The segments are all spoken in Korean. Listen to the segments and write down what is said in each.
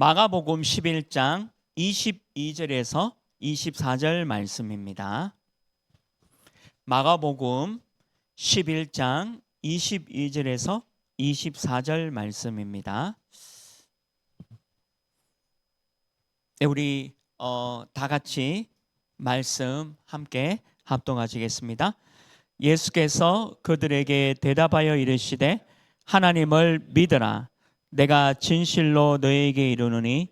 마가복음 11장 22절에서 24절 말씀입니다. 마가복음 11장 22절에서 24절 말씀입니다. 네, 우리 다 같이 말씀 함께 합동하시겠습니다. 예수께서 그들에게 대답하여 이르시되 하나님을 믿으라. 내가 진실로 너에게 이르노니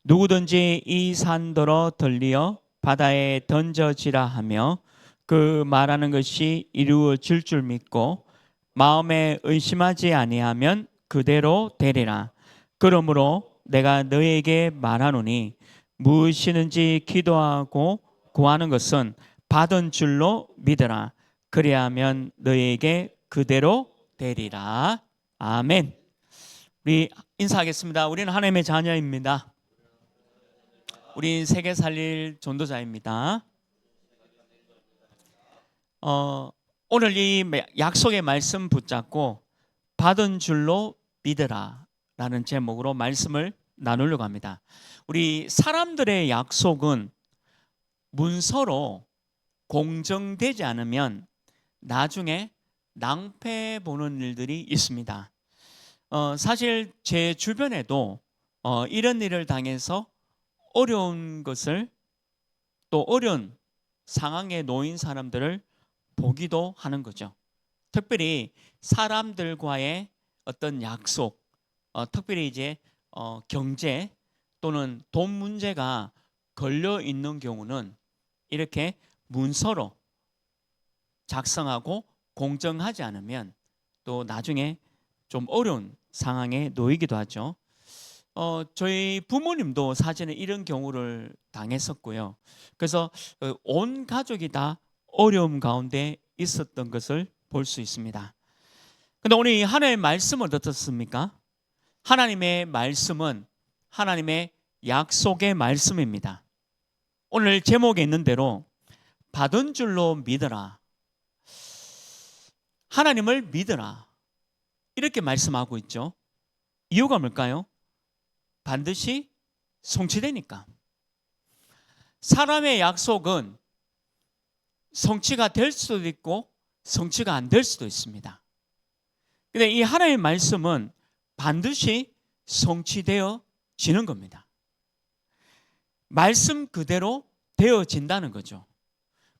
누구든지 이 산더러 들리어 바다에 던져지라 하며 그 말하는 것이 이루어질 줄 믿고 마음에 의심하지 아니하면 그대로 되리라. 그러므로 내가 너에게 말하노니 무엇이든지 기도하고 구하는 것은 받은 줄로 믿으라. 그리하면 너에게 그대로 되리라. 아멘. 우리 인사하겠습니다. 우리는 하나님의 자녀입니다. 우리 세계 살릴 전도자입니다. 오늘 이 약속의 말씀 붙잡고 받은 줄로 믿으라 라는 제목으로 말씀을 나누려고 합니다. 우리 사람들의 약속은 문서로 공정되지 않으면 나중에 낭패 보는 일들이 있습니다. 사실 제 주변에도 이런 일을 당해서 어려운 것을 또 어려운 상황에 놓인 사람들을 보기도 하는 거죠. 특별히 사람들과의 어떤 약속, 특별히 이제 경제 또는 돈 문제가 걸려 있는 경우는 이렇게 문서로 작성하고 공정하지 않으면 또 나중에 좀 어려운 상황에 놓이기도 하죠. 저희 부모님도 사실은 이런 경우를 당했었고요. 그래서 온 가족이 다 어려움 가운데 있었던 것을 볼 수 있습니다. 그런데 오늘 이 하나님의 말씀은 어떻습니까? 하나님의 말씀은 하나님의 약속의 말씀입니다. 오늘 제목에 있는 대로 받은 줄로 믿어라. 하나님을 믿어라. 이렇게 말씀하고 있죠. 이유가 뭘까요? 반드시 성취되니까. 사람의 약속은 성취가 될 수도 있고 성취가 안 될 수도 있습니다. 그런데 이 하나님의 말씀은 반드시 성취되어지는 겁니다. 말씀 그대로 되어진다는 거죠.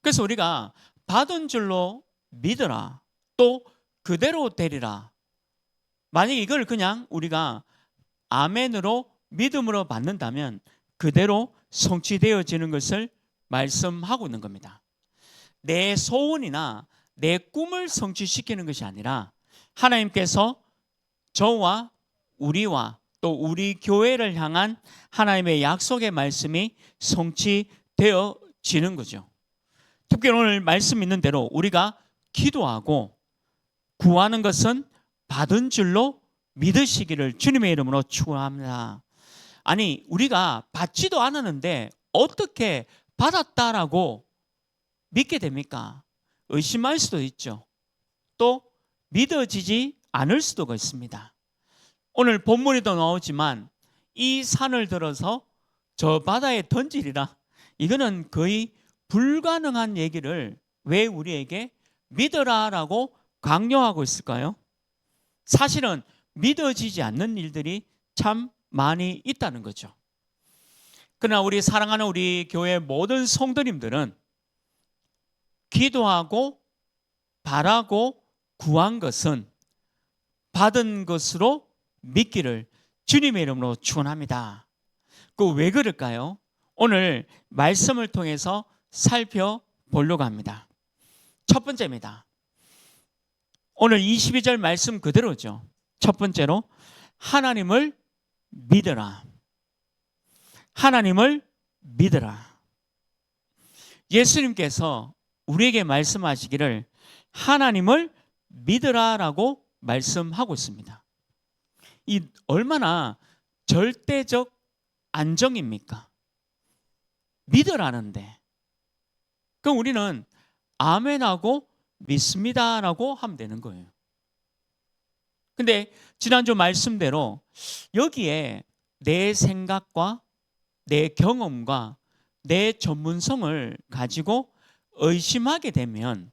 그래서 우리가 받은 줄로 믿어라. 또 그대로 되리라. 만약 이걸 그냥 우리가 아멘으로 믿음으로 받는다면 그대로 성취되어지는 것을 말씀하고 있는 겁니다. 내 소원이나 내 꿈을 성취시키는 것이 아니라 하나님께서 저와 우리와 또 우리 교회를 향한 하나님의 약속의 말씀이 성취되어지는 거죠. 특별히 오늘 말씀 있는 대로 우리가 기도하고 구하는 것은 받은 줄로 믿으시기를 주님의 이름으로 축원합니다. 아니, 우리가 받지도 않았는데 어떻게 받았다라고 믿게 됩니까? 의심할 수도 있죠. 또 믿어지지 않을 수도 있습니다. 오늘 본문에도 나오지만 이 산을 들어서 저 바다에 던지리라. 이거는 거의 불가능한 얘기를 왜 우리에게 믿어라라고 강요하고 있을까요? 사실은 믿어지지 않는 일들이 참 많이 있다는 거죠. 그러나 우리 사랑하는 우리 교회 모든 성도님들은 기도하고 바라고 구한 것은 받은 것으로 믿기를 주님의 이름으로 축원합니다. 그 왜 그럴까요? 오늘 말씀을 통해서 살펴보려고 합니다. 첫 번째입니다. 오늘 22절 말씀 그대로죠. 첫 번째로 하나님을 믿어라. 하나님을 믿어라. 예수님께서 우리에게 말씀하시기를 하나님을 믿으라라고 말씀하고 있습니다. 이 얼마나 절대적 안정입니까? 믿으라는데 그럼 우리는 아멘하고 믿습니다라고 하면 되는 거예요. 근데 지난주 말씀대로 여기에 내 생각과 내 경험과 내 전문성을 가지고 의심하게 되면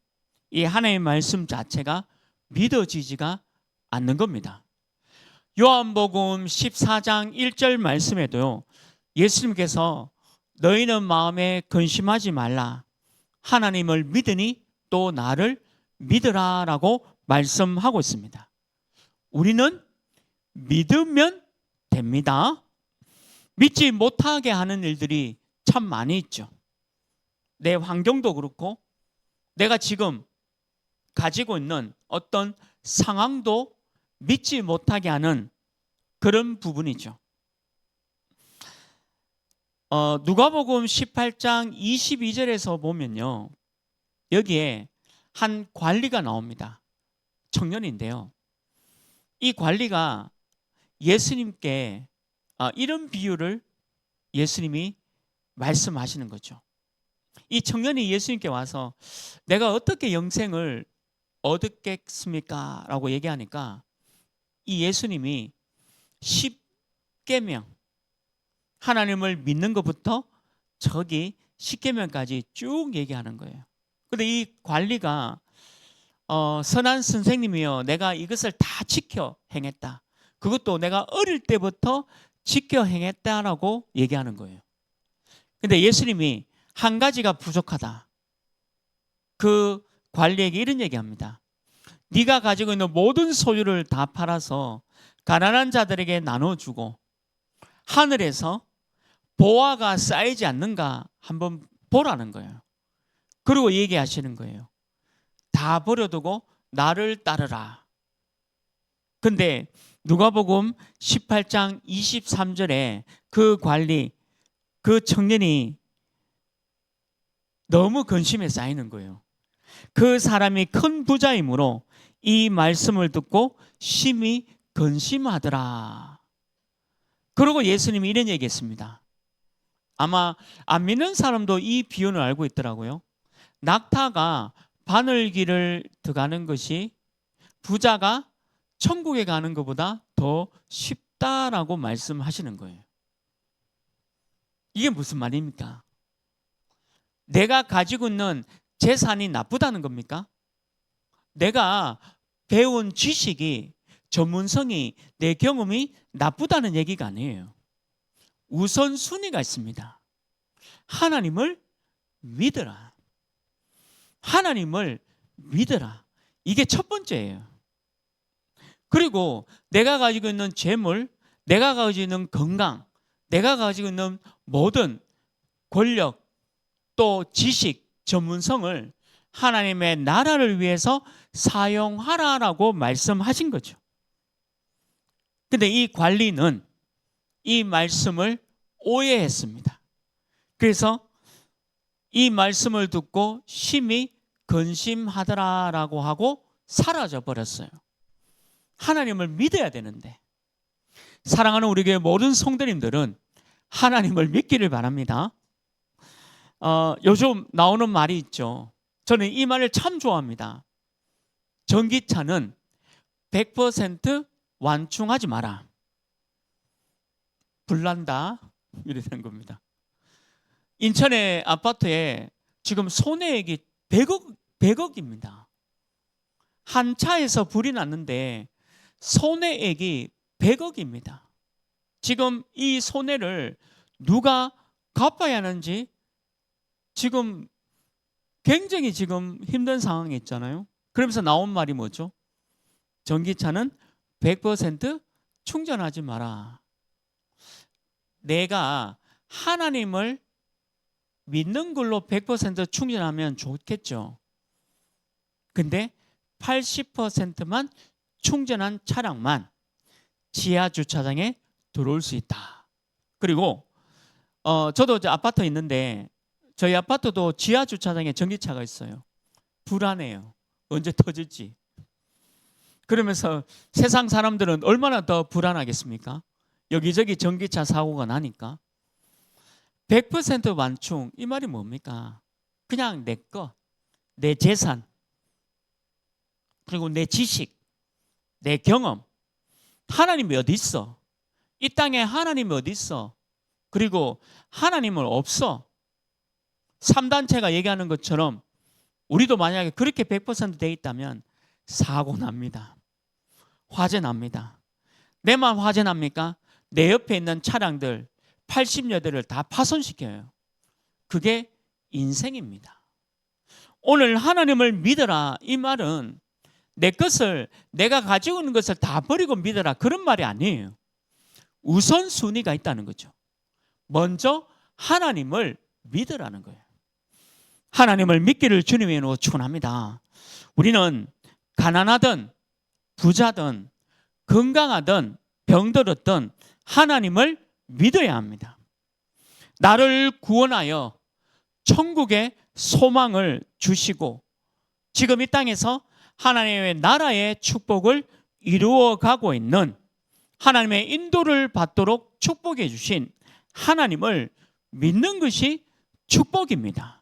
이 하나님의 말씀 자체가 믿어지지가 않는 겁니다. 요한복음 14장 1절 말씀에도요, 예수님께서 너희는 마음에 근심하지 말라. 하나님을 믿으니 또 나를 믿으라 라고 말씀하고 있습니다. 우리는 믿으면 됩니다. 믿지 못하게 하는 일들이 참 많이 있죠. 내 환경도 그렇고 내가 지금 가지고 있는 어떤 상황도 믿지 못하게 하는 그런 부분이죠. 누가복음 18장 22절에서 보면요, 여기에 한 관리가 나옵니다. 청년인데요, 이 관리가 예수님께 이런 비유를 예수님이 말씀하시는 거죠. 이 청년이 예수님께 와서 내가 어떻게 영생을 얻겠습니까? 라고 얘기하니까 이 예수님이 10계명, 하나님을 믿는 것부터 저기 10계명까지 쭉 얘기하는 거예요. 근데 이 관리가 선한 선생님이여, 내가 이것을 다 지켜 행했다. 그것도 내가 어릴 때부터 지켜 행했다라고 얘기하는 거예요. 근데 예수님이 한 가지가 부족하다. 그 관리에게 이런 얘기합니다. 네가 가지고 있는 모든 소유를 다 팔아서 가난한 자들에게 나눠주고 하늘에서 보화가 쌓이지 않는가 한번 보라는 거예요. 그리고 얘기하시는 거예요. 다 버려두고 나를 따르라. 근데 누가복음 18장 23절에 그 관리, 그 청년이 너무 근심에 쌓이는 거예요. 그 사람이 큰 부자이므로 이 말씀을 듣고 심히 근심하더라. 그리고 예수님이 이런 얘기했습니다. 아마 안 믿는 사람도 이 비유를 알고 있더라고요. 낙타가 바늘길을 들어가는 것이 부자가 천국에 가는 것보다 더 쉽다라고 말씀하시는 거예요. 이게 무슨 말입니까? 내가 가지고 있는 재산이 나쁘다는 겁니까? 내가 배운 지식이, 전문성이, 내 경험이 나쁘다는 얘기가 아니에요. 우선순위가 있습니다. 하나님을 믿어라. 하나님을 믿어라. 이게 첫 번째예요. 그리고 내가 가지고 있는 재물, 내가 가지고 있는 건강, 내가 가지고 있는 모든 권력, 또 지식, 전문성을 하나님의 나라를 위해서 사용하라라고 말씀하신 거죠. 근데 이 관리는 이 말씀을 오해했습니다. 그래서 이 말씀을 듣고 심히 근심하더라라고 하고 사라져 버렸어요. 하나님을 믿어야 되는데, 사랑하는 우리 교회 모든 성도님들은 하나님을 믿기를 바랍니다. 요즘 나오는 말이 있죠. 저는 이 말을 참 좋아합니다. 전기차는 100% 완충하지 마라. 불난다. 이래 되는 겁니다. 인천의 아파트에 지금 손해액이 100억입니다. 한 차에서 불이 났는데 손해액이 100억입니다. 지금 이 손해를 누가 갚아야 하는지 지금 굉장히 지금 힘든 상황에 있잖아요. 그러면서 나온 말이 뭐죠? 전기차는 100% 충전하지 마라. 내가 하나님을 믿는 걸로 100% 충전하면 좋겠죠. 근데 80%만 충전한 차량만 지하 주차장에 들어올 수 있다. 그리고 저도 이제 아파트에 있는데 저희 아파트도 지하 주차장에 전기차가 있어요. 불안해요. 언제 터질지. 그러면서 세상 사람들은 얼마나 더 불안하겠습니까? 여기저기 전기차 사고가 나니까. 100% 완충, 이 말이 뭡니까? 그냥 내 거, 내 재산, 그리고 내 지식, 내 경험. 하나님이 어디 있어? 이 땅에 하나님이 어디 있어? 그리고 하나님은 없어. 3단체가 얘기하는 것처럼 우리도 만약에 그렇게 100% 돼 있다면 사고 납니다. 화재 납니다. 내만 화재 납니까? 내 옆에 있는 차량들 80여 대를 다 파손시켜요. 그게 인생입니다. 오늘 하나님을 믿어라 이 말은 내 것을, 내가 가지고 있는 것을 다 버리고 믿어라 그런 말이 아니에요. 우선순위가 있다는 거죠. 먼저 하나님을 믿으라는 거예요. 하나님을 믿기를 주님의 이름으로 축원합니다. 우리는 가난하든 부자든 건강하든 병들었든 하나님을 믿어야 합니다. 나를 구원하여 천국의 소망을 주시고 지금 이 땅에서 하나님의 나라의 축복을 이루어가고 있는 하나님의 인도를 받도록 축복해 주신 하나님을 믿는 것이 축복입니다.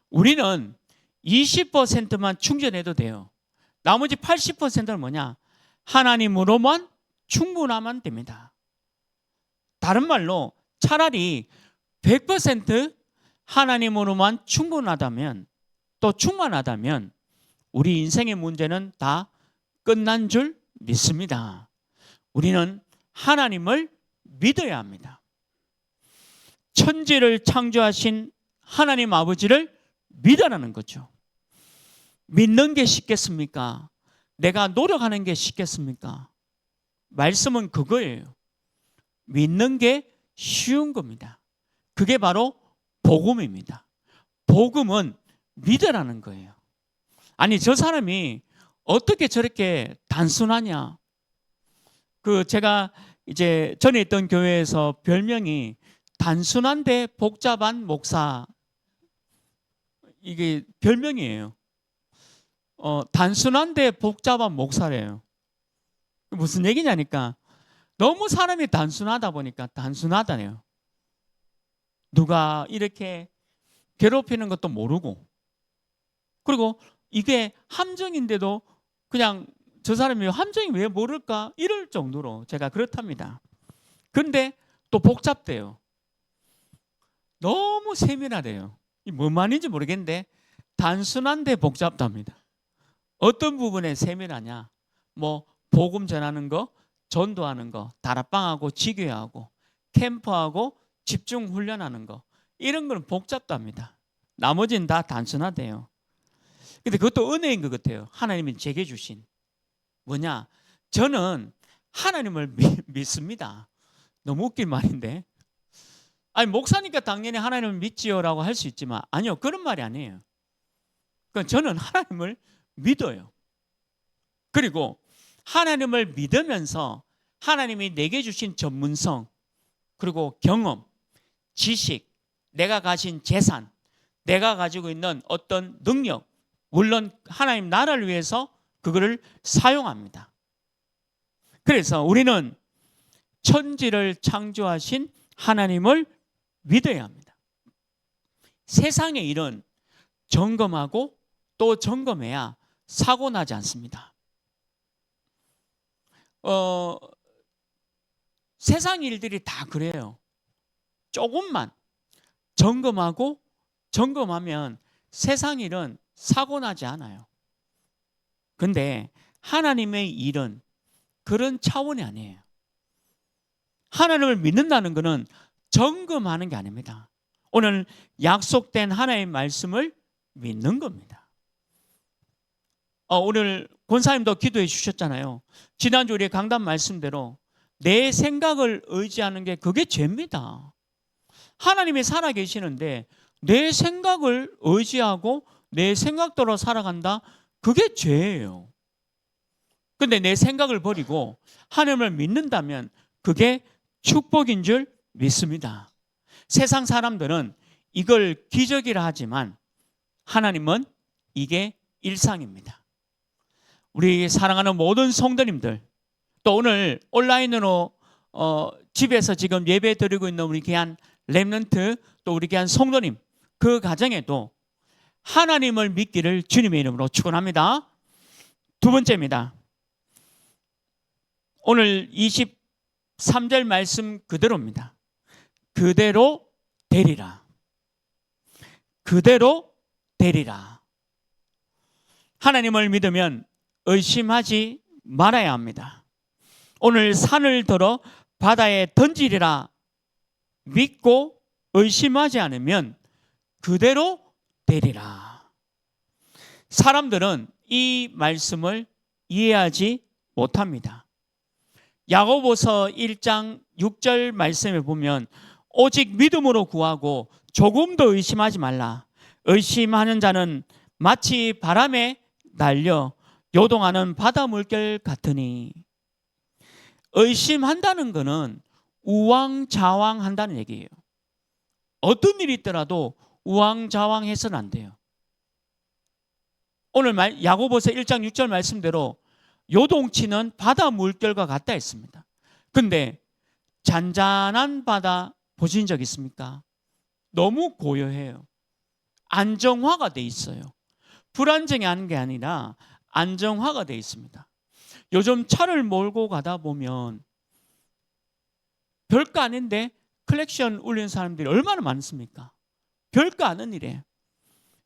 우리는 20%만 충전해도 돼요. 나머지 80%는 뭐냐? 하나님으로만 충분하면 됩니다. 다른 말로 차라리 100% 하나님으로만 충분하다면 또 충만하다면 우리 인생의 문제는 다 끝난 줄 믿습니다. 우리는 하나님을 믿어야 합니다. 천지를 창조하신 하나님 아버지를 믿으라는 거죠. 믿는 게 쉽겠습니까? 내가 노력하는 게 쉽겠습니까? 말씀은 그거예요. 믿는 게 쉬운 겁니다. 그게 바로 복음입니다. 복음은 믿으라는 거예요. 아니 저 사람이 어떻게 저렇게 단순하냐? 제가 이제 전에 있던 교회에서 별명이 단순한데 복잡한 목사, 이게 별명이에요. 단순한데 복잡한 목사래요. 무슨 얘기냐니까 너무 사람이 단순하다 보니까 단순하다네요. 누가 이렇게 괴롭히는 것도 모르고 그리고 이게 함정인데도 그냥 저 사람이 함정이 왜 모를까 이럴 정도로 제가 그렇답니다. 그런데 또 복잡돼요. 너무 세밀하대요. 뭔 말인지 모르겠는데 단순한데 복잡답니다. 어떤 부분에 세밀하냐? 뭐 복음 전하는 거, 전도하는 거, 다락방하고 지교하고 캠프하고 집중 훈련하는 거 이런 거는 복잡답니다. 나머지는 다 단순하대요. 근데 그것도 은혜인 것 같아요. 하나님이 제게 주신 뭐냐? 저는 하나님을 믿습니다. 너무 웃긴 말인데 아니 목사니까 당연히 하나님을 믿지요라고 할 수 있지만 아니요 그런 말이 아니에요. 그러니까 저는 하나님을 믿어요. 그리고 하나님을 믿으면서 하나님이 내게 주신 전문성 그리고 경험, 지식, 내가 가진 재산, 내가 가지고 있는 어떤 능력 물론 하나님 나라를 위해서 그거를 사용합니다. 그래서 우리는 천지를 창조하신 하나님을 믿어야 합니다. 세상의 일은 점검하고 또 점검해야 사고 나지 않습니다. 세상 일들이 다 그래요. 조금만 점검하고 점검하면 세상 일은 사고 나지 않아요. 근데 하나님의 일은 그런 차원이 아니에요. 하나님을 믿는다는 것은 점검하는 게 아닙니다. 오늘 약속된 하나님의 말씀을 믿는 겁니다. 오늘 권사님도 기도해 주셨잖아요. 지난주 우리 강단 말씀대로 내 생각을 의지하는 게 그게 죄입니다. 하나님이 살아계시는데 내 생각을 의지하고 내 생각대로 살아간다? 그게 죄예요. 근데 내 생각을 버리고 하나님을 믿는다면 그게 축복인 줄 믿습니다. 세상 사람들은 이걸 기적이라 하지만 하나님은 이게 일상입니다. 우리 사랑하는 모든 성도님들 또 오늘 온라인으로 집에서 지금 예배 드리고 있는 우리 귀한 렘넌트 또 우리 귀한 성도님 그 가정에도 하나님을 믿기를 주님의 이름으로 축원합니다. 두 번째입니다. 오늘 3절 말씀 그대로입니다. 그대로 되리라. 그대로 되리라. 하나님을 믿으면 의심하지 말아야 합니다. 오늘 산을 들어 바다에 던지리라 믿고 의심하지 않으면 그대로 되리라. 사람들은 이 말씀을 이해하지 못합니다. 야고보서 1장 6절 말씀에 보면 오직 믿음으로 구하고 조금도 의심하지 말라. 의심하는 자는 마치 바람에 날려 요동하는 바다 물결 같으니. 의심한다는 것은 우왕좌왕한다는 얘기예요. 어떤 일이 있더라도 우왕좌왕해서는 안 돼요. 오늘 야고보서 1장 6절 말씀대로 요동치는 바다 물결과 같다 했습니다. 근데 잔잔한 바다 보신 적 있습니까? 너무 고요해요. 안정화가 돼 있어요. 불안정한 게 아니라 안정화가 돼 있습니다. 요즘 차를 몰고 가다 보면 별거 아닌데 클렉션 울리는 사람들이 얼마나 많습니까? 별거 아닌 일에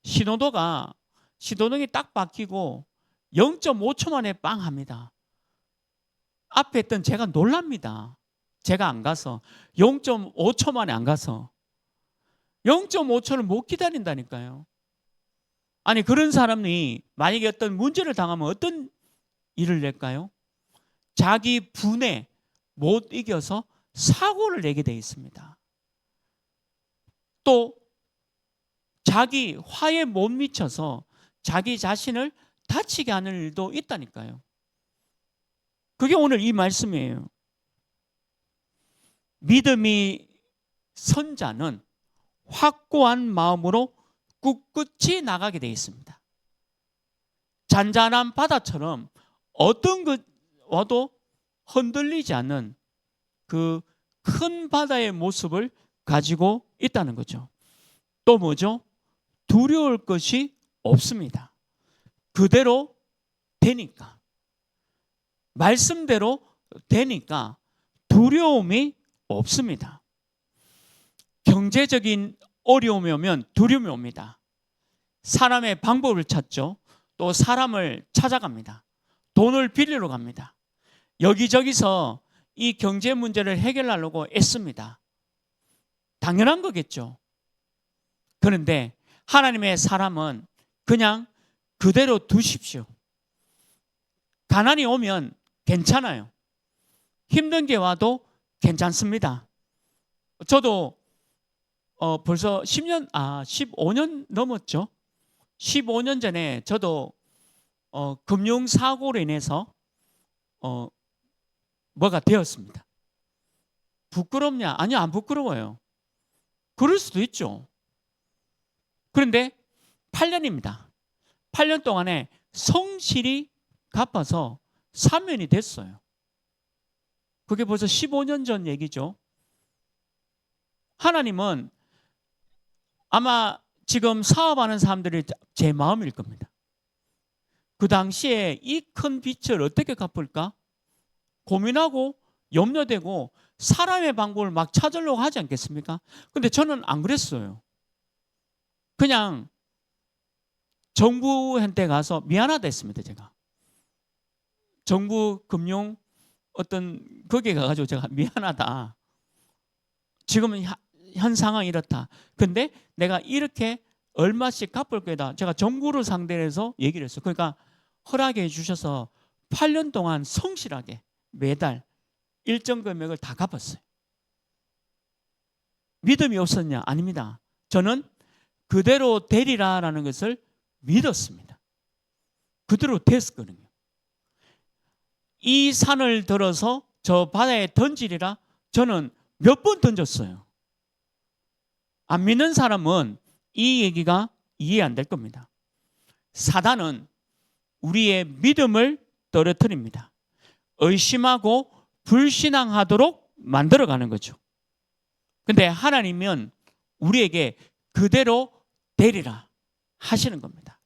신호등이 딱 바뀌고 0.5초 만에 빵 합니다. 앞에 있던 제가 놀랍니다. 제가 안 가서 0.5초 만에 안 가서 0.5초를 못 기다린다니까요. 아니 그런 사람이 만약에 어떤 문제를 당하면 어떤 일을 낼까요? 자기 분에 못 이겨서 사고를 내게 돼 있습니다. 또 자기 화에 못 미쳐서 자기 자신을 다치게 하는 일도 있다니까요. 그게 오늘 이 말씀이에요. 믿음이 선 자는 확고한 마음으로 꿋꿋이 나가게 되어 있습니다. 잔잔한 바다처럼 어떤 것 와도 흔들리지 않는 그 큰 바다의 모습을 가지고 있다는 거죠. 또 뭐죠? 두려울 것이 없습니다. 그대로 되니까. 말씀대로 되니까 두려움이 없습니다. 경제적인 어려움이 오면 두려움이 옵니다. 사람의 방법을 찾죠. 또 사람을 찾아갑니다. 돈을 빌리러 갑니다. 여기저기서 이 경제 문제를 해결하려고 애씁니다. 당연한 거겠죠. 그런데 하나님의 사람은 그냥 그대로 두십시오. 가난이 오면 괜찮아요. 힘든 게 와도 괜찮습니다. 저도 벌써 15년 넘었죠. 15년 전에 저도 금융사고로 인해서 뭐가 되었습니다. 부끄럽냐? 아니요, 안 부끄러워요. 그럴 수도 있죠. 그런데 8년입니다. 8년 동안에 성실히 갚아서 사면이 됐어요. 그게 벌써 15년 전 얘기죠. 하나님은 아마 지금 사업하는 사람들이 제 마음일 겁니다. 그 당시에 이 큰 빚을 어떻게 갚을까? 고민하고 염려되고 사람의 방법을 막 찾으려고 하지 않겠습니까? 근데 저는 안 그랬어요. 그냥 정부한테 가서 미안하다 했습니다. 제가 정부 금융 어떤 거기에 가가지고 제가 미안하다. 지금은 현 상황이 이렇다. 근데 내가 이렇게 얼마씩 갚을 거다. 제가 정부를 상대로 해서 얘기를 했어요. 그러니까 허락해 주셔서 8년 동안 성실하게 매달 일정 금액을 다 갚았어요. 믿음이 없었냐? 아닙니다. 저는 그대로 되리라라는 것을 믿었습니다. 그대로 됐거든요. 이 산을 들어서 저 바다에 던지리라 저는 몇 번 던졌어요. 안 믿는 사람은 이 얘기가 이해 안 될 겁니다. 사단은 우리의 믿음을 떨어뜨립니다. 의심하고 불신앙하도록 만들어가는 거죠. 근데 하나님은 우리에게 그대로 되리라 하시는 겁니다.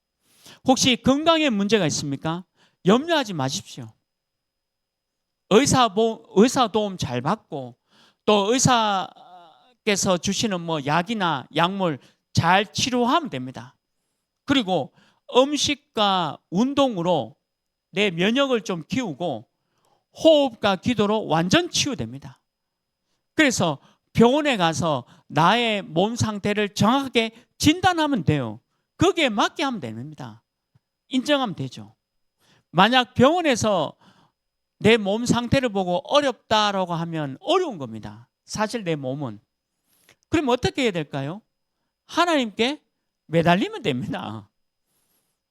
혹시 건강에 문제가 있습니까? 염려하지 마십시오. 의사 도움 잘 받고 또 의사께서 주시는 뭐 약이나 약물 잘 치료하면 됩니다. 그리고 음식과 운동으로 내 면역을 좀 키우고 호흡과 기도로 완전 치유됩니다. 그래서 병원에 가서 나의 몸 상태를 정확하게 진단하면 돼요. 거기에 맞게 하면 됩니다. 인정하면 되죠. 만약 병원에서 내 몸 상태를 보고 어렵다라고 하면 어려운 겁니다. 사실 내 몸은. 그럼 어떻게 해야 될까요? 하나님께 매달리면 됩니다.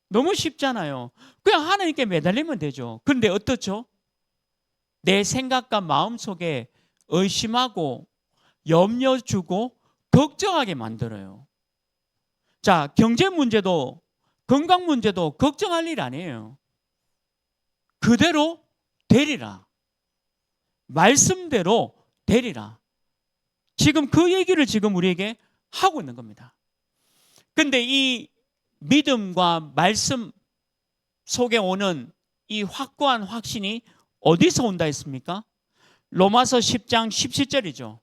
너무 쉽잖아요. 그냥 하나님께 매달리면 되죠. 그런데 어떻죠? 내 생각과 마음 속에 의심하고 염려 주고 걱정하게 만들어요. 자, 경제 문제도 건강 문제도 걱정할 일 아니에요. 그대로 되리라. 말씀대로 되리라. 지금 그 얘기를 지금 우리에게 하고 있는 겁니다. 근데 이 믿음과 말씀 속에 오는 이 확고한 확신이 어디서 온다 했습니까? 로마서 10장 17절이죠.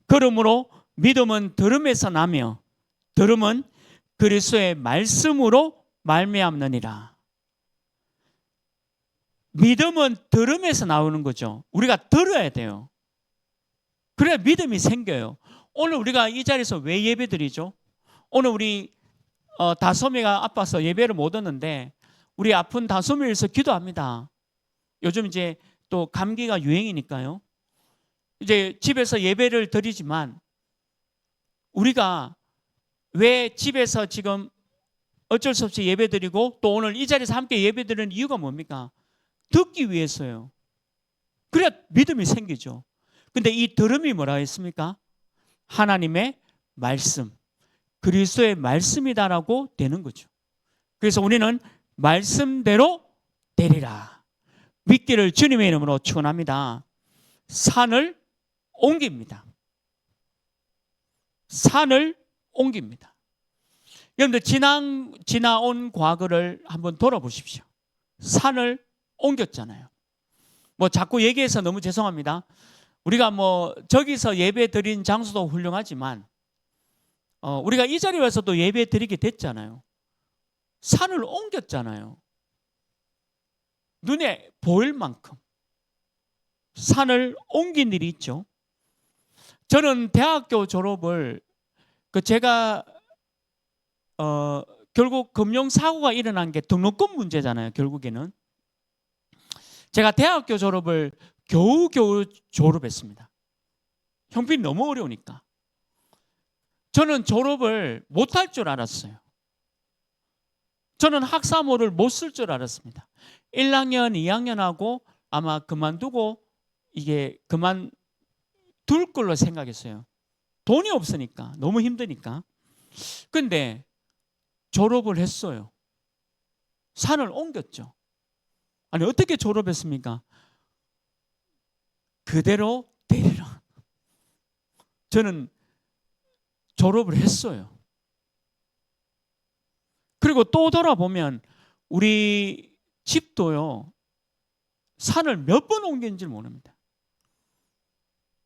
그러므로 믿음은 들음에서 나며 들음은 그리스도의 말씀으로 말미암느니라. 믿음은 들음에서 나오는 거죠. 우리가 들어야 돼요. 그래야 믿음이 생겨요. 오늘 우리가 이 자리에서 왜 예배드리죠? 오늘 우리 다솜이가 아파서 예배를 못 얻는데 우리 아픈 다솜이를 위해서 기도합니다. 요즘 이제 또 감기가 유행이니까요. 이제 집에서 예배를 드리지만 우리가 왜 집에서 지금 어쩔 수 없이 예배 드리고 또 오늘 이 자리에서 함께 예배 드리는 이유가 뭡니까? 듣기 위해서요. 그래야 믿음이 생기죠. 근데 이 들음이 뭐라 했습니까? 하나님의 말씀, 그리스도의 말씀이다라고 되는 거죠. 그래서 우리는 말씀대로 되리라. 믿기를 주님의 이름으로 축원합니다. 산을 옮깁니다. 산을 옮깁니다. 여러분들 지나온 과거를 한번 돌아보십시오. 산을 옮겼잖아요. 뭐 자꾸 얘기해서 너무 죄송합니다. 우리가 뭐 저기서 예배 드린 장소도 훌륭하지만 우리가 이 자리에 와서도 예배 드리게 됐잖아요. 산을 옮겼잖아요. 눈에 보일 만큼 산을 옮긴 일이 있죠. 저는 대학교 졸업을 제가 결국 금융사고가 일어난 게 등록금 문제잖아요. 결국에는 제가 대학교 졸업을 겨우겨우 졸업했습니다. 형편이 너무 어려우니까. 저는 졸업을 못할 줄 알았어요. 저는 학사모를 못 쓸 줄 알았습니다. 1학년, 2학년하고 아마 그만두고 이게 그만둘 걸로 생각했어요. 돈이 없으니까, 너무 힘드니까. 근데 졸업을 했어요. 산을 옮겼죠. 아니 어떻게 졸업했습니까? 그대로 되리라. 저는 졸업을 했어요. 그리고 또 돌아보면 우리 집도요. 산을 몇 번 옮겼는지 모릅니다.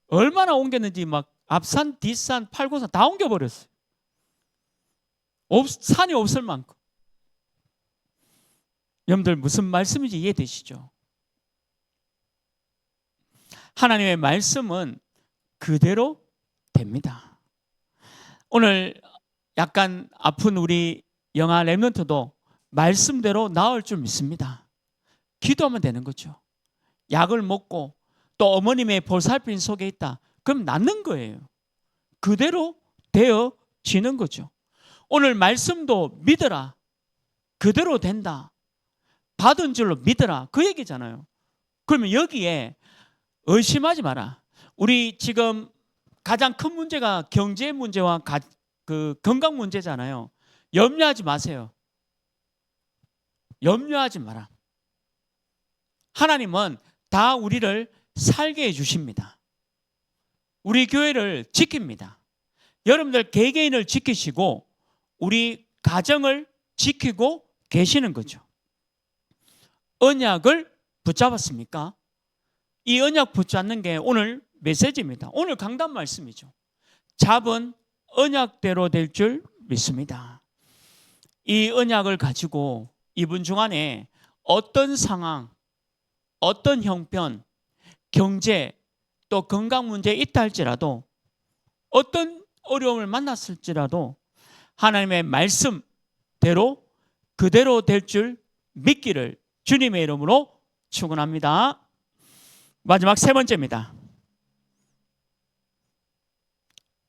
얼마나 옮겼는지 막 앞산, 뒷산, 팔고산 다 옮겨버렸어요. 산이 없을 만큼. 여러분들 무슨 말씀인지 이해되시죠? 하나님의 말씀은 그대로 됩니다. 오늘 약간 아픈 우리 영아 렘넌트도 말씀대로 나을 줄 믿습니다. 기도하면 되는 거죠. 약을 먹고 또 어머님의 보살핌 속에 있다. 그럼 낫는 거예요. 그대로 되어지는 거죠. 오늘 말씀도 믿어라. 그대로 된다. 받은 줄로 믿어라. 그 얘기잖아요. 그러면 여기에 의심하지 마라. 우리 지금 가장 큰 문제가 경제 문제와 건강 문제잖아요. 염려하지 마세요. 염려하지 마라. 하나님은 다 우리를 살게 해주십니다. 우리 교회를 지킵니다. 여러분들 개개인을 지키시고 우리 가정을 지키고 계시는 거죠. 언약을 붙잡았습니까? 이 언약 붙잡는 게 오늘 메시지입니다. 오늘 강단 말씀이죠. 잡은 언약대로 될 줄 믿습니다. 이 언약을 가지고 이분 중 안에 어떤 상황, 어떤 형편, 경제, 또 건강 문제 있다 할지라도, 어떤 어려움을 만났을지라도 하나님의 말씀대로 그대로 될 줄 믿기를 주님의 이름으로 축원합니다. 마지막 세 번째입니다.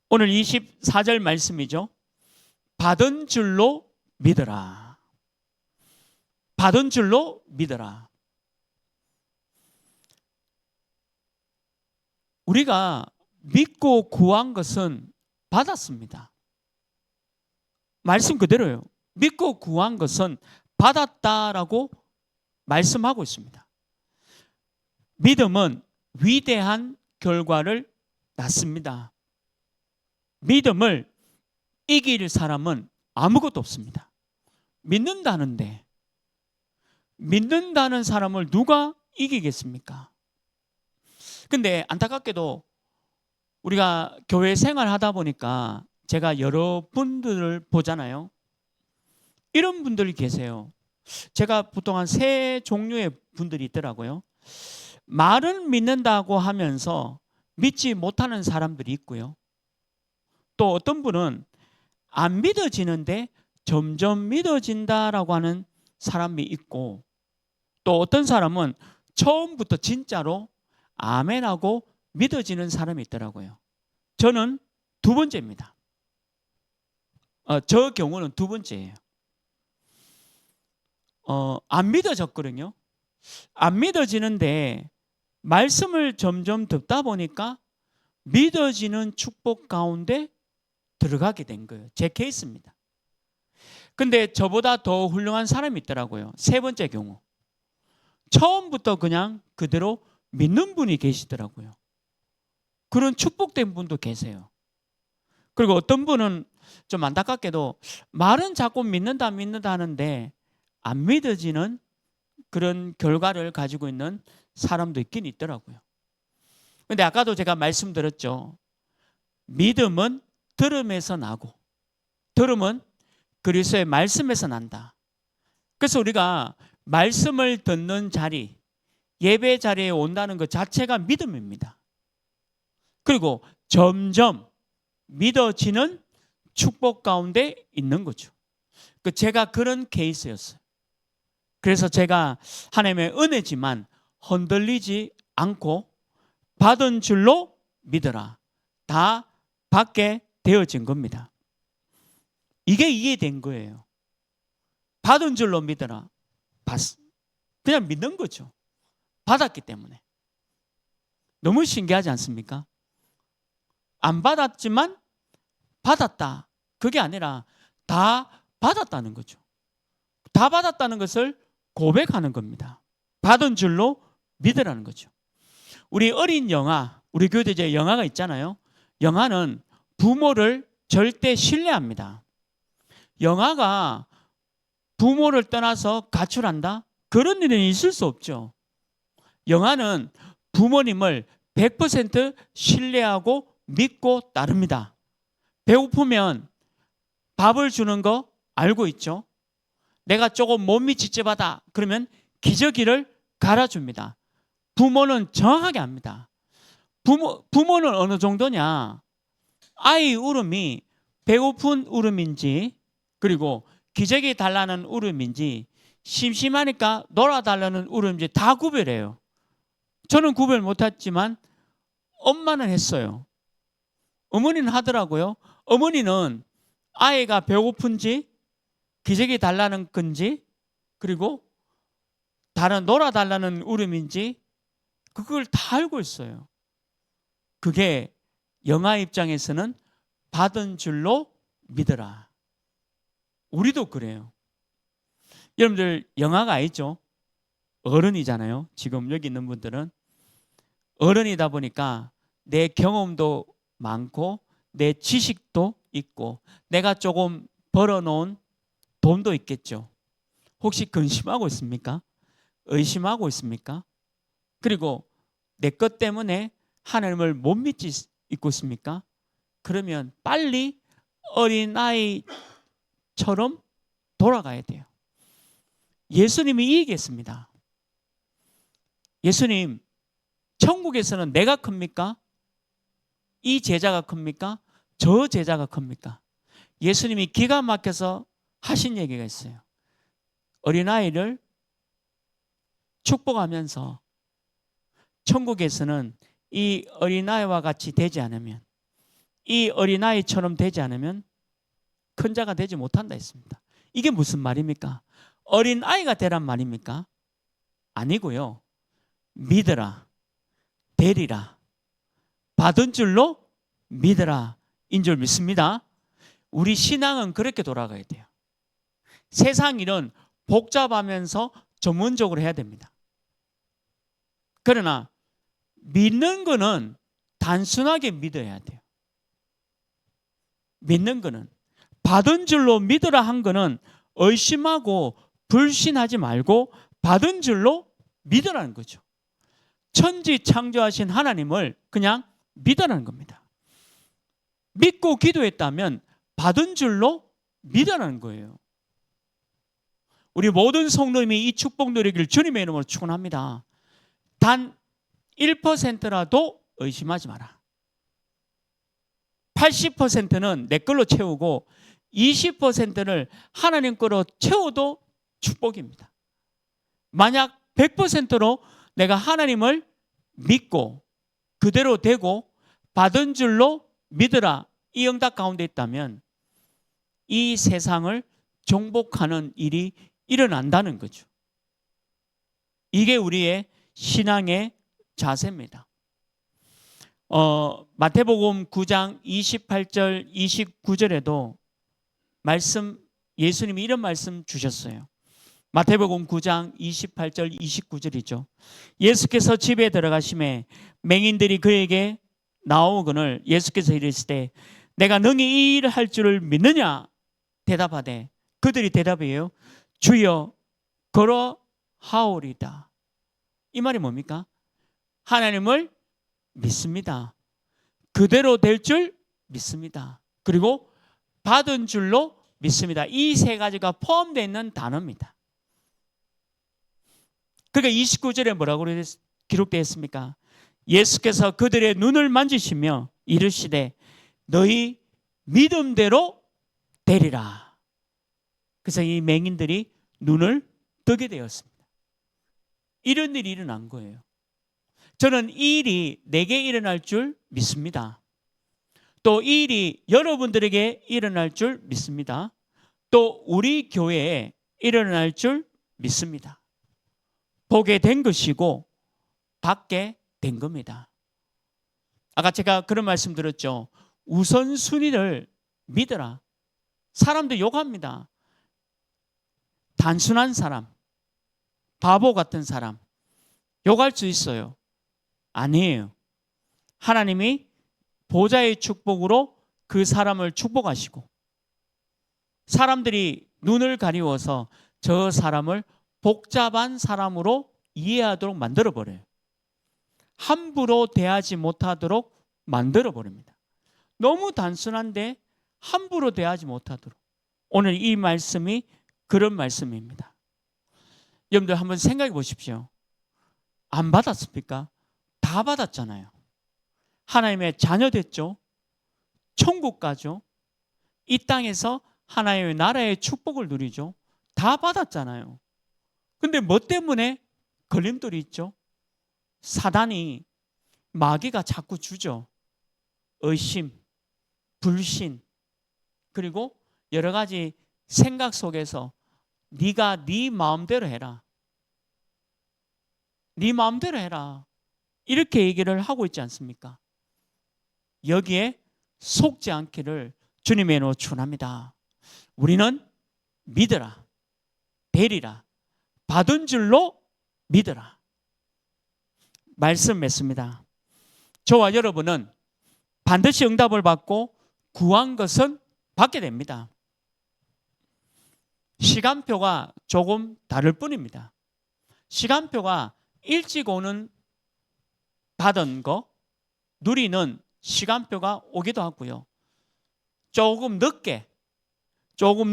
오늘 24절 말씀이죠. 받은 줄로 믿어라. 받은 줄로 믿어라. 우리가 믿고 구한 것은 받았습니다. 말씀 그대로예요. 믿고 구한 것은 받았다라고 말씀하고 있습니다. 믿음은 위대한 결과를 낳습니다. 믿음을 이길 사람은 아무것도 없습니다. 믿는다는 사람을 누가 이기겠습니까? 근데 안타깝게도 우리가 교회 생활하다 보니까 제가 여러 분들을 보잖아요. 이런 분들이 계세요. 제가 보통 한 세 종류의 분들이 있더라고요. 말은 믿는다고 하면서 믿지 못하는 사람들이 있고요. 또 어떤 분은 안 믿어지는데 점점 믿어진다라고 하는 사람이 있고, 또 어떤 사람은 처음부터 진짜로 아멘하고 믿어지는 사람이 있더라고요. 저는 두 번째입니다. 저 경우는 두 번째예요. 안 믿어졌거든요. 안 믿어지는데 말씀을 점점 듣다 보니까 믿어지는 축복 가운데 들어가게 된 거예요. 제 케이스입니다. 근데 저보다 더 훌륭한 사람이 있더라고요. 세 번째 경우. 처음부터 그냥 그대로 믿는 분이 계시더라고요. 그런 축복된 분도 계세요. 그리고 어떤 분은 좀 안타깝게도 말은 자꾸 믿는다 하는데 안 믿어지는 그런 결과를 가지고 있는 사람도 있긴 있더라고요. 근데 아까도 제가 말씀드렸죠. 믿음은 들음에서 나고, 들음은 그리스도의 말씀에서 난다. 그래서 우리가 말씀을 듣는 자리, 예배 자리에 온다는 것 자체가 믿음입니다. 그리고 점점 믿어지는 축복 가운데 있는 거죠. 제가 그런 케이스였어요. 그래서 제가 하나님의 은혜지만 흔들리지 않고 받은 줄로 믿어라. 다 받게 되어진 겁니다. 이게 이해된 거예요. 받은 줄로 믿어라. 그냥 믿는 거죠. 받았기 때문에. 너무 신기하지 않습니까? 안 받았지만 받았다. 그게 아니라 다 받았다는 거죠. 다 받았다는 것을 고백하는 겁니다. 받은 줄로 믿으라는 거죠. 우리 어린 영아, 우리 교대제 영아가 있잖아요. 영아는 부모를 절대 신뢰합니다. 영아가 부모를 떠나서 가출한다? 그런 일은 있을 수 없죠. 영아는 부모님을 100% 신뢰하고 믿고 따릅니다. 배고프면 밥을 주는 거 알고 있죠. 내가 조금 몸이 찝찝하다 그러면 기저귀를 갈아줍니다. 부모는 정확하게 압니다. 부모는 어느 정도냐? 아이 울음이 배고픈 울음인지, 그리고 기저귀 달라는 울음인지, 심심하니까 놀아달라는 울음인지 다 구별해요. 저는 구별 못했지만 엄마는 했어요. 어머니는 하더라고요. 어머니는 아이가 배고픈지, 기저귀 달라는 건지, 그리고 다른 놀아달라는 울음인지 그걸 다 알고 있어요. 그게 영아 입장에서는 받은 줄로 믿어라. 우리도 그래요. 여러분들 영아가 아니죠. 어른이잖아요. 지금 여기 있는 분들은 어른이다 보니까 내 경험도 많고 내 지식도 있고 내가 조금 벌어놓은 돈도 있겠죠. 혹시 근심하고 있습니까? 의심하고 있습니까? 그리고 내 것 때문에 하나님을 못 믿지 있고 있습니까? 그러면 빨리 어린아이처럼 돌아가야 돼요. 예수님이 얘기했습니다. 예수님, 천국에서는 내가 큽니까? 이 제자가 큽니까? 저 제자가 큽니까? 예수님이 기가 막혀서 하신 얘기가 있어요. 어린아이를 축복하면서 천국에서는 이 어린아이와 같이 되지 않으면, 이 어린아이처럼 되지 않으면 큰 자가 되지 못한다 했습니다. 이게 무슨 말입니까? 어린아이가 되란 말입니까? 아니고요. 믿으라, 되리라, 받은 줄로 믿으라 인 줄 믿습니다. 우리 신앙은 그렇게 돌아가야 돼요. 세상 일은 복잡하면서 전문적으로 해야 됩니다. 그러나 믿는 거는 단순하게 믿어야 돼요. 믿는 거는 받은 줄로 믿으라 한 거는 의심하고 불신하지 말고 받은 줄로 믿으라는 거죠. 천지 창조하신 하나님을 그냥 믿으라는 겁니다. 믿고 기도했다면 받은 줄로 믿으라는 거예요. 우리 모든 성도님이 이 축복 누리기를 주님의 이름으로 축원합니다. 단 1%라도 의심하지 마라. 80%는 내 걸로 채우고 20%를 하나님 거로 채워도 축복입니다. 만약 100%로 내가 하나님을 믿고 그대로 되고 받은 줄로 믿으라 이 응답 가운데 있다면 이 세상을 정복하는 일이 일어난다는 거죠. 이게 우리의 신앙의 자세입니다. 마태복음 9장 28절 29절에도 말씀, 예수님이 이런 말씀 주셨어요. 마태복음 9장 28절 29절이죠. 예수께서 집에 들어가심에 맹인들이 그에게 나오거늘 예수께서 이르시되 내가 능히 이 일을 할 줄을 믿느냐 대답하되 그들이 대답해요. 주여 그러하오리다. 이 말이 뭡니까? 하나님을 믿습니다. 그대로 될 줄 믿습니다. 그리고 받은 줄로 믿습니다. 이 세 가지가 포함되어 있는 단어입니다. 그러니까 29절에 뭐라고 기록되어 있습니까? 예수께서 그들의 눈을 만지시며 이르시되 너희 믿음대로 되리라. 그래서 이 맹인들이 눈을 뜨게 되었습니다. 이런 일이 일어난 거예요. 저는 이 일이 내게 일어날 줄 믿습니다. 또 이 일이 여러분들에게 일어날 줄 믿습니다. 또 우리 교회에 일어날 줄 믿습니다. 보게 된 것이고 받게 된 겁니다. 아까 제가 그런 말씀 드렸죠. 우선순위를 믿어라. 사람들 욕합니다. 단순한 사람, 바보 같은 사람 욕할 수 있어요. 아니에요. 하나님이 보좌의 축복으로 그 사람을 축복하시고 사람들이 눈을 가리워서 저 사람을 복잡한 사람으로 이해하도록 만들어버려요. 함부로 대하지 못하도록 만들어버립니다. 너무 단순한데 함부로 대하지 못하도록. 오늘 이 말씀이 그런 말씀입니다. 여러분들 한번 생각해 보십시오. 안 받았습니까? 다 받았잖아요. 하나님의 자녀 됐죠. 천국 가죠. 이 땅에서 하나님의 나라의 축복을 누리죠. 다 받았잖아요. 근데 뭐 때문에 걸림돌이 있죠? 사단이, 마귀가 자꾸 주죠. 의심, 불신, 그리고 여러 가지 생각 속에서 네가 네 마음대로 해라. 네 마음대로 해라. 이렇게 얘기를 하고 있지 않습니까? 여기에 속지 않기를 주님의 이름으로 축원합니다. 우리는 믿으라, 되리라, 받은 줄로 믿으라. 말씀 맺습니다. 저와 여러분은 반드시 응답을 받고 구한 것은 받게 됩니다. 시간표가 조금 다를 뿐입니다. 시간표가 일찍 오는 받은 거 누리는 시간표가 오기도 하고요. 조금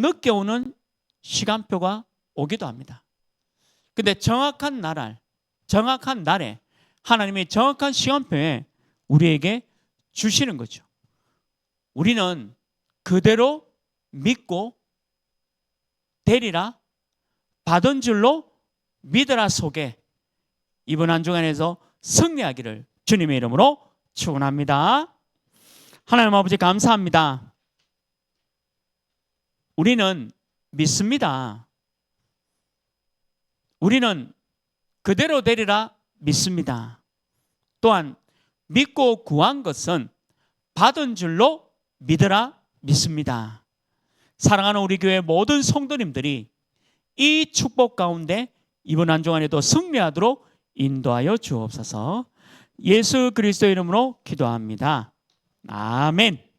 늦게 오는 시간표가 오기도 합니다. 근데 정확한 날에 하나님의 정확한 시간표에 우리에게 주시는 거죠. 우리는 그대로 믿고 되리라, 받은 줄로 믿으라 속에 이번 한 주간에서 승리하기를 주님의 이름으로 축원합니다. 하나님 아버지 감사합니다. 우리는 믿습니다. 우리는 그대로 되리라 믿습니다. 또한 믿고 구한 것은 받은 줄로 믿으라 믿습니다. 사랑하는 우리 교회 모든 성도님들이 이 축복 가운데 이번 한 주간에도 승리하도록 인도하여 주옵소서. 예수 그리스도 이름으로 기도합니다. 아멘.